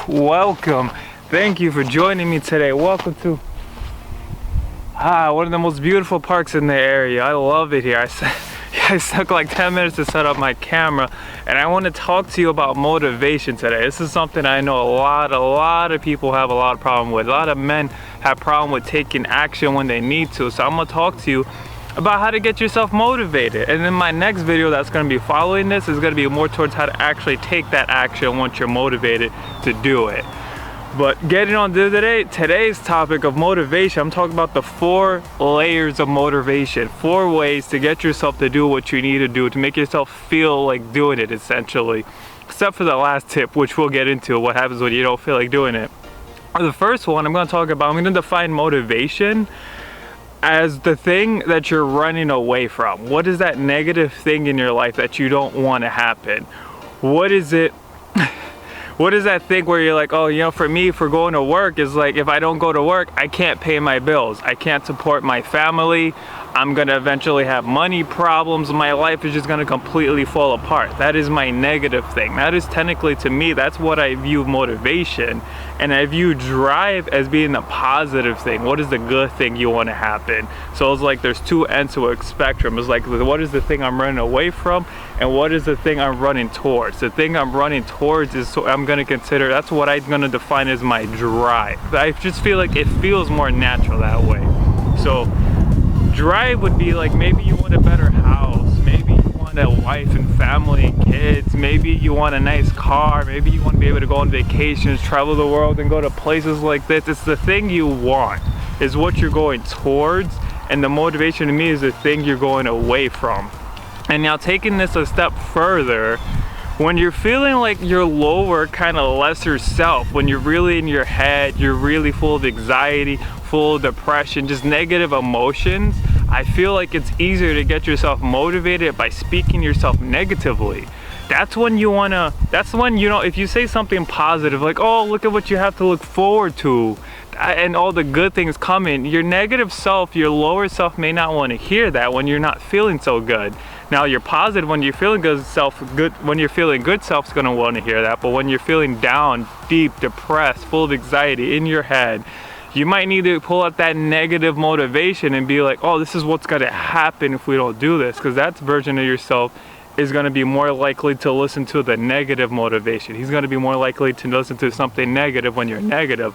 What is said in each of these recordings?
Welcome. Thank you for joining me today. Welcome to one of the most beautiful parks in the area. I love it here. I took like 10 minutes to set up my camera, and I want to talk to you about motivation today. This is something I know a lot of people have a lot of problem with. A lot of men have problem with taking action when they need to. So I'm going to talk to you about how to get yourself motivated. And then my next video that's going to be following this is going to be more towards how to actually take that action once you're motivated to do it. But getting on to today's topic of motivation, I'm talking about the 4 layers of motivation, 4 ways to get yourself to do what you need to do, to make yourself feel like doing it, essentially. Except for the last tip, which we'll get into, what happens when you don't feel like doing it. The first one I'm going to define motivation as the thing that you're running away from. What is that negative thing in your life that you don't want to happen? What is it? What is that thing where you're like, oh, you know, for me, for going to work is like, if I don't go to work, I can't pay my bills. I can't support my family. I'm gonna eventually have money problems. My life is just gonna completely fall apart. That is my negative thing. That is technically, to me, that's what I view motivation. And I view drive as being the positive thing. What is the good thing you want to happen? So it's like there's 2 ends to a spectrum. It's like, what is the thing I'm running away from, and what is the thing I'm running towards? The thing I'm running towards is, so I'm gonna consider, that's what I'm gonna define as my drive. I just feel like it feels more natural that way. So drive would be like, maybe you want a better house, maybe you want a wife and family and kids, maybe you want a nice car, maybe you want to be able to go on vacations, travel the world and go to places like this. It's the thing you want, is what you're going towards, and the motivation to me is the thing you're going away from. And now taking this a step further, when you're feeling like your lower, kind of lesser self, when you're really in your head, you're really full of anxiety, full of depression, just negative emotions, I feel like it's easier to get yourself motivated by speaking yourself negatively. That's when you wanna, that's when, you know, if you say something positive, like, oh, look at what you have to look forward to, and all the good things coming, your negative self, your lower self may not want to hear that when you're not feeling so good. Now your positive, when you're feeling when you're feeling good self's gonna want to hear that, but when you're feeling down, deep, depressed, full of anxiety in your head, you might need to pull out that negative motivation and be like, oh, this is what's gonna happen if we don't do this, because that version of yourself is gonna be more likely to listen to the negative motivation. He's gonna be more likely to listen to something negative when you're negative.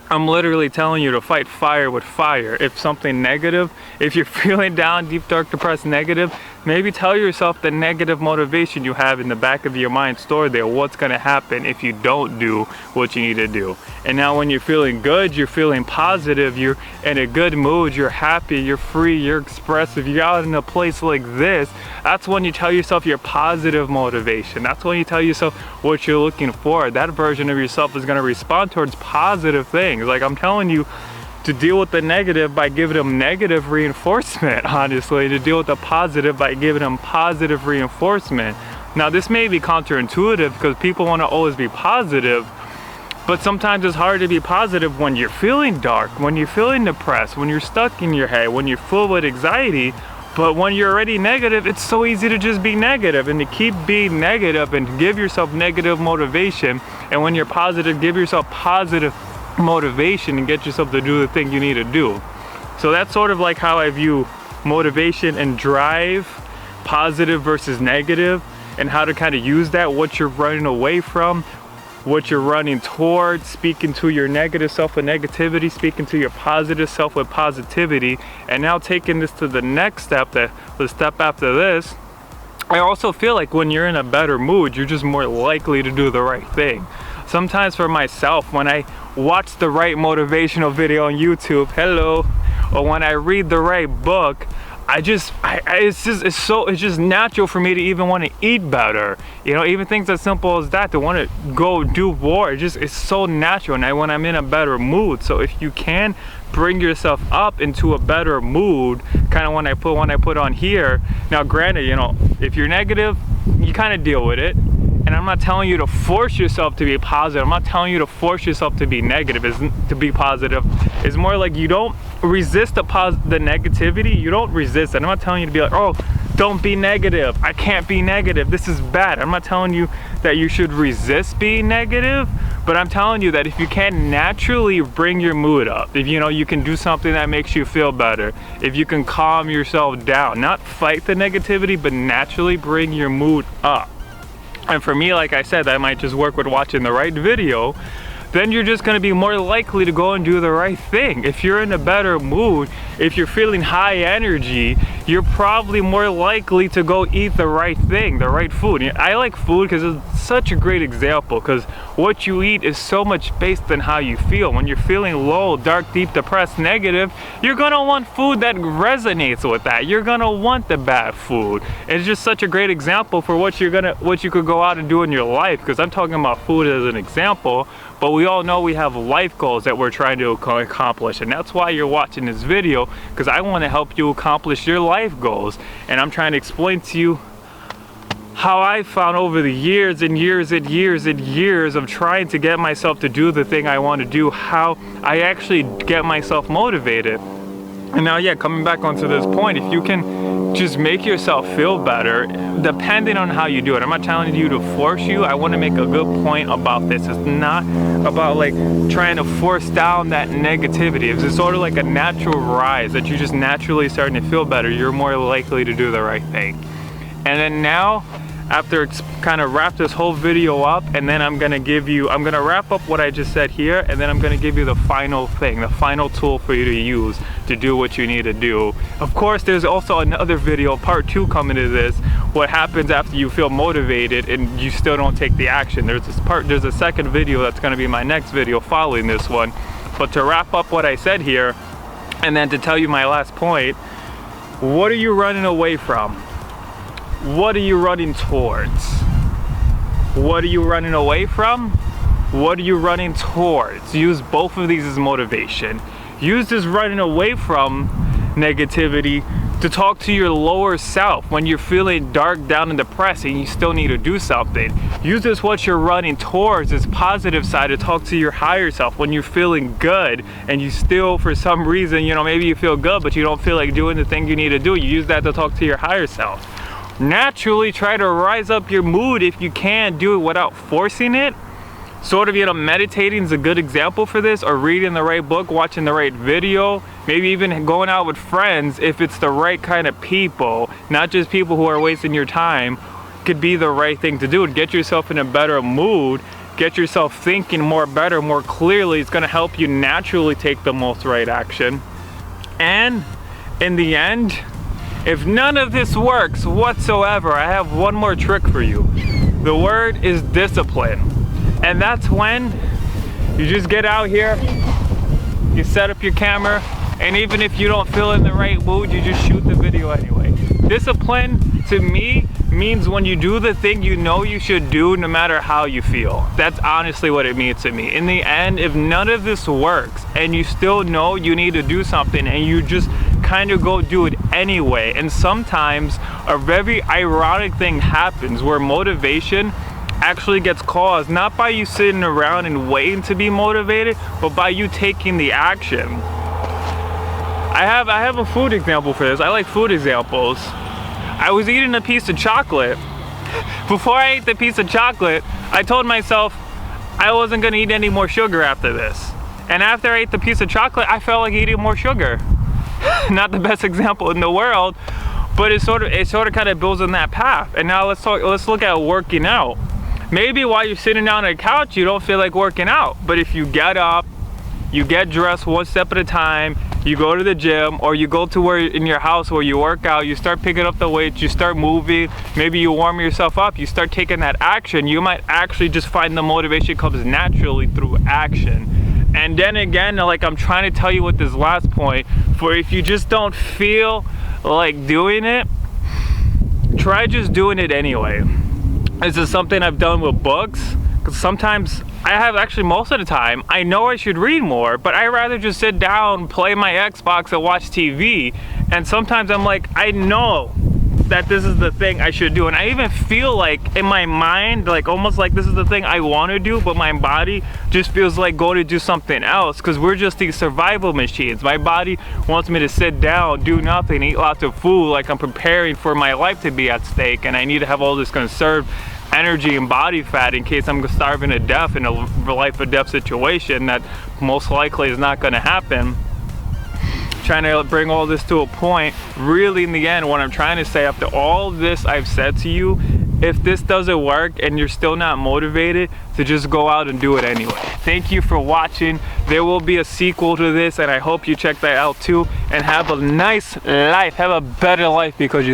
I'm literally telling you to fight fire with fire. If something negative, if you're feeling down, deep, dark, depressed, negative, maybe tell yourself the negative motivation you have in the back of your mind stored there. What's gonna happen if you don't do what you need to do? And now when you're feeling good, you're feeling positive, you're in a good mood, you're happy, you're free, you're expressive, you're out in a place like this, that's when you tell yourself your positive motivation. That's when you tell yourself what you're looking for. That version of yourself is gonna respond towards positive things. Like, I'm telling you to deal with the negative by giving them negative reinforcement, honestly, to deal with the positive by giving them positive reinforcement. Now, this may be counterintuitive because people want to always be positive, but sometimes it's hard to be positive when you're feeling dark, when you're feeling depressed, when you're stuck in your head, when you're full with anxiety. But when you're already negative, it's so easy to just be negative and to keep being negative and give yourself negative motivation. And when you're positive, give yourself positive motivation and get yourself to do the thing you need to do. So that's sort of like how I view motivation and drive, positive versus negative, and how to kind of use that, what you're running away from, what you're running towards, speaking to your negative self with negativity, speaking to your positive self with positivity. And now taking this to the next step, the step after this, I also feel like when you're in a better mood, you're just more likely to do the right thing. Sometimes for myself, when I watch the right motivational video on YouTube, or when I read the right book, it's just natural for me to even want to eat better. You know, even things as simple as that, to want to go do more. It's so natural, and when I'm in a better mood. So if you can bring yourself up into a better mood, kind of when I put on here. Now, granted, you know, if you're negative, you kind of deal with it. And I'm not telling you to force yourself to be positive. I'm not telling you to force yourself to be negative, to be positive. It's more like you don't resist the negativity. You don't resist it. I'm not telling you to be like, oh, don't be negative. I can't be negative. This is bad. I'm not telling you that you should resist being negative, But I'm telling you that if you can naturally bring your mood up, if you can do something that makes you feel better, if you can calm yourself down, not fight the negativity, but naturally bring your mood up. And for me, like I said, that might just work with watching the right video. Then you're just going to be more likely to go and do the right thing. If you're in a better mood, if you're feeling high energy, you're probably more likely to go eat the right thing, the right food. I like food because it's such a great example, because what you eat is so much based on how you feel. When you're feeling low, dark, deep, depressed, negative, you're gonna want food that resonates with that. You're gonna want the bad food. It's just such a great example for what you could go out and do in your life, because I'm talking about food as an example, but we all know we have life goals that we're trying to accomplish, and that's why you're watching this video, because I want to help you accomplish your life goals. And I'm trying to explain to you how I found over the years and years and years and years of trying to get myself to do the thing I want to do, how I actually get myself motivated. And now, yeah, coming back onto this point, if you can just make yourself feel better, depending on how you do it. I'm not telling you to force you. I want to make a good point about this. It's not about like trying to force down that negativity. It's sort of like a natural rise that you just naturally starting to feel better. You're more likely to do the right thing. And then now, after kind of wrap this whole video up, and then I'm gonna wrap up what I just said here, and then I'm gonna give you the final thing, the final tool for you to use to do what you need to do. Of course, there's also another video, part 2, coming to this, what happens after you feel motivated and you still don't take the action. There's a second video that's gonna be my next video following this one. But to wrap up what I said here, and then to tell you my last point, what are you running away from? What are you running towards? What are you running away from? What are you running towards? Use both of these as motivation. Use this running away from negativity to talk to your lower self when you're feeling dark, down, and depressed and you still need to do something. Use this what you're running towards, this positive side, to talk to your higher self when you're feeling good and you still, for some reason, maybe you feel good but you don't feel like doing the thing you need to do. You use that to talk to your higher self. Naturally try to rise up your mood if you can. Do it without forcing it. Sort of, meditating is a good example for this, or reading the right book, watching the right video, maybe even going out with friends if it's the right kind of people, not just people who are wasting your time, could be the right thing to do. Get yourself in a better mood, get yourself thinking more better, more clearly. It's going to help you naturally take the most right action. And in the end, if none of this works whatsoever, I have one more trick for you. The word is discipline. And that's when you just get out here, you set up your camera, and even if you don't feel in the right mood, you just shoot the video anyway. Discipline, to me, means when you do the thing you know you should do no matter how you feel. That's honestly what it means to me. In the end, if none of this works and you still know you need to do something and you just kind of go do it anyway, and sometimes a very ironic thing happens where motivation actually gets caused not by you sitting around and waiting to be motivated, but by you taking the action. I have a food example for this. I like food examples. I was eating a piece of chocolate. Before I ate the piece of chocolate, I told myself I wasn't gonna eat any more sugar after this. And after I ate the piece of chocolate, I felt like eating more sugar. Not the best example in the world, but it sort of kind of builds on that path. And now let's look at working out. Maybe while you're sitting down on a couch, you don't feel like working out, but if you get up, you get dressed one step at a time, you go to the gym, or you go to where in your house where you work out, you start picking up the weights, you start moving, maybe you warm yourself up, you start taking that action, you might actually just find the motivation comes naturally through action. And then again, like I'm trying to tell you with this last point, for if you just don't feel like doing it, try just doing it anyway. This is something I've done with books, because sometimes actually most of the time, I know I should read more, but I rather just sit down, play my Xbox, and watch TV. And sometimes I'm like, I know that this is the thing I should do. And I even feel like in my mind, like almost like this is the thing I want to do, but my body just feels like go to do something else, because we're just these survival machines. My body wants me to sit down, do nothing, eat lots of food, like I'm preparing for my life to be at stake, and I need to have all this conserved energy and body fat in case I'm starving to death in a life or death situation that most likely is not going to happen. Trying to bring all this to a point. Really, in the end, what I'm trying to say, after all this I've said to you, if this doesn't work and you're still not motivated, to just go out and do it anyway. Thank you for watching. There will be a sequel to this, and I hope you check that out too, and have a nice life, have a better life, because you